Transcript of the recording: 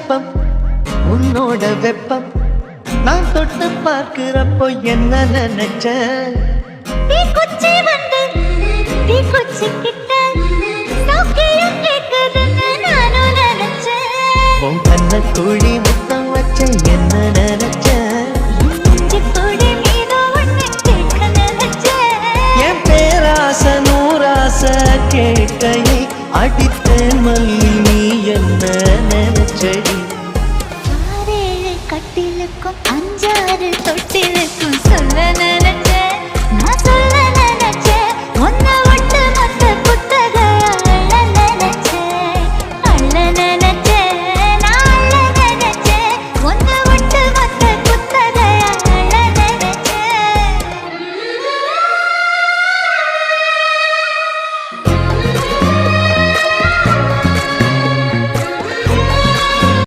தெப்பம் உன்னோட வெப்பம் நான் தொட்டு பார்க்கிறப்போ என்ன நினைச்ச தீக்குச்சி வந்து தீக்குச்சி கிட்ட சௌக்கியம் கேட்குதுன்னு நானும் நினைச்சேன். உன் கண்ண குழி முத்தம் வச்ச என்ன நினைச்ச இஞ்சி பொடி மீது ஒண்ணு கேட்க நினைச்சேன். என் பேராச நூறாச கேட்கையை அடித்த மல்லி நீ என்ன நினைச்சடி